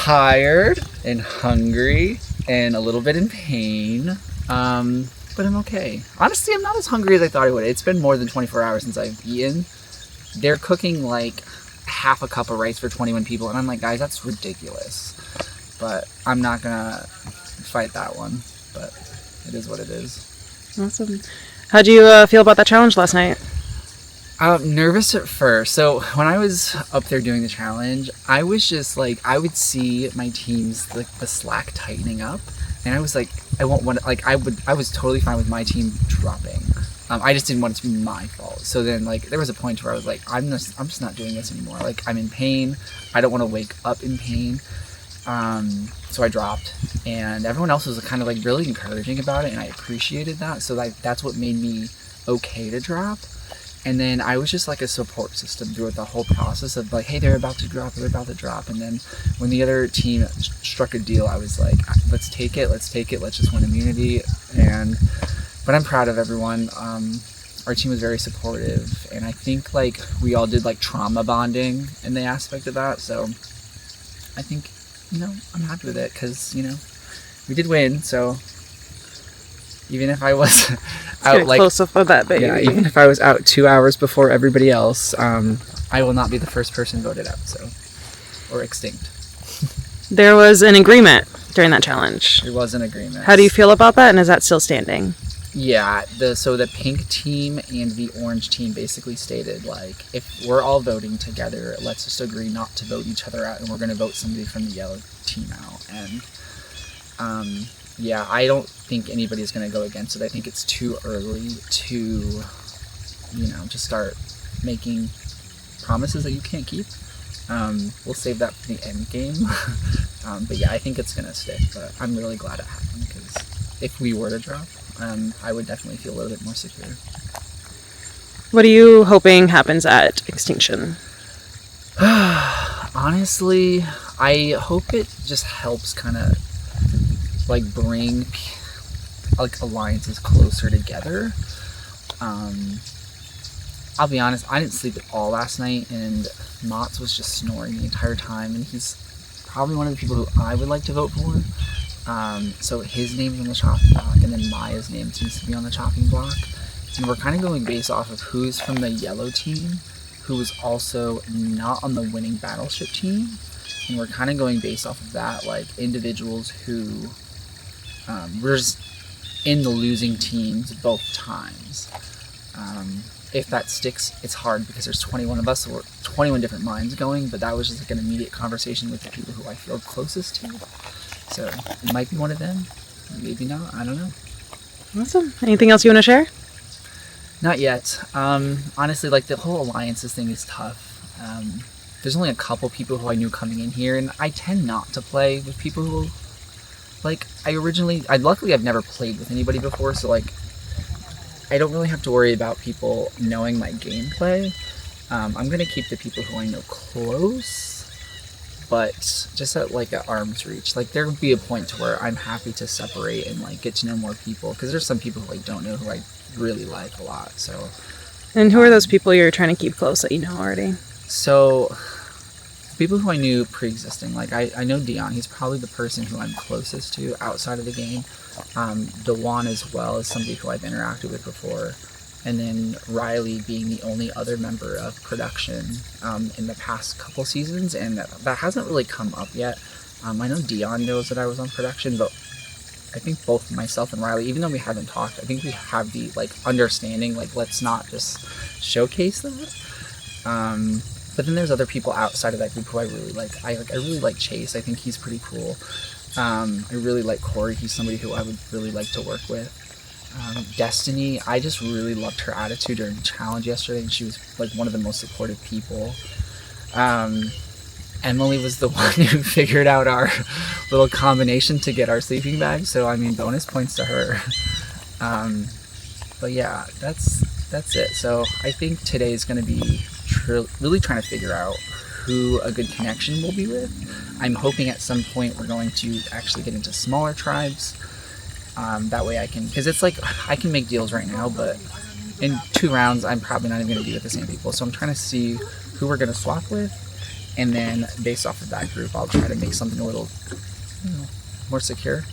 tired and hungry and a little bit in pain, but I'm okay. Honestly, I'm not as hungry as I thought I would. It's been more than 24 hours since I've eaten. They're cooking like half a cup of rice for 21 people, and I'm like, guys, that's ridiculous. But I'm not gonna fight that one, but it is what it is. Awesome. How'd you feel about that challenge last night? Nervous at first. So when I was up there doing the challenge, I was just like, I would see my team's like the slack tightening up, and I was like, I was totally fine with my team dropping. I just didn't want it to be my fault. So then like there was a point where I was like, I'm just not doing this anymore. Like I'm in pain. I don't want to wake up in pain. So I dropped, and everyone else was kind of like really encouraging about it, and I appreciated that. So like that's what made me okay to drop. And then I was just like a support system throughout the whole process of like, hey, they're about to drop. And then when the other team struck a deal, I was like, let's take it. Let's just win immunity. But I'm proud of everyone. Our team was very supportive, and I think like we all did like trauma bonding in the aspect of that. So I think, I'm happy with it because, we did win. So even if I was out like close up with that, baby. Yeah, even if I was out 2 hours before everybody else, I will not be the first person voted out, or extinct. There was an agreement during that challenge. There was an agreement. How do you feel about that, and is that still standing? Yeah, the pink team and the orange team basically stated like, if we're all voting together, let's just agree not to vote each other out, and we're going to vote somebody from the yellow team out. And yeah, I don't think anybody's going to go against it. I think it's too early to, just start making promises that you can't keep. We'll save that for the end game. But yeah, I think it's going to stick. But I'm really glad it happened, because if we were to drop, I would definitely feel a little bit more secure. What are you hoping happens at Extinction? Honestly, I hope it just helps kind of like bring like alliances closer together. I'll be honest, I didn't sleep at all last night, and Mott's was just snoring the entire time, and he's probably one of the people who I would like to vote for. So his name's on the chopping block, and then Maya's name seems to be on the chopping block, and we're kind of going based off of who's from the yellow team, who was also not on the winning battleship team, and we're kind of going based off of that, like individuals who we're just in the losing teams both times. If that sticks, it's hard because there's 21 of us, so we're 21 different minds going, but that was just like an immediate conversation with the people who I feel closest to. So it might be one of them, maybe not, I don't know. Awesome. Anything else you want to share? Not yet. Honestly, like the whole alliances thing is tough. There's only a couple people who I knew coming in here, and I tend not to play with people who luckily I've never played with anybody before, so like I don't really have to worry about people knowing my gameplay. I'm gonna keep the people who I know close, but just at like at arm's reach. Like there would be a point to where I'm happy to separate and like get to know more people, because there's some people who I don't know who I really like a lot. So And who are those people you're trying to keep close that you know already? So people who I knew pre-existing, like I know Dion, he's probably the person who I'm closest to outside of the game. Dewan as well is somebody who I've interacted with before. And then Riley being the only other member of production in the past couple seasons, and that hasn't really come up yet. I know Dion knows that I was on production, but I think both myself and Riley, even though we haven't talked, I think we have the like understanding, like let's not just showcase that. But then there's other people outside of that group who I really like. I really like Chase. I think he's pretty cool. I really like Corey. He's somebody who I would really like to work with. Destiny, I just really loved her attitude during the challenge yesterday, and she was like one of the most supportive people. Emily was the one who figured out our little combination to get our sleeping bag, so I mean bonus points to her. But yeah, that's it. So I think today is going to be really trying to figure out who a good connection will be with. I'm hoping at some point we're going to actually get into smaller tribes. That way I can, because it's like I can make deals right now, but in 2 rounds I'm probably not even going to be with the same people. So I'm trying to see who we're going to swap with, and then based off of that group, I'll try to make something a little more secure.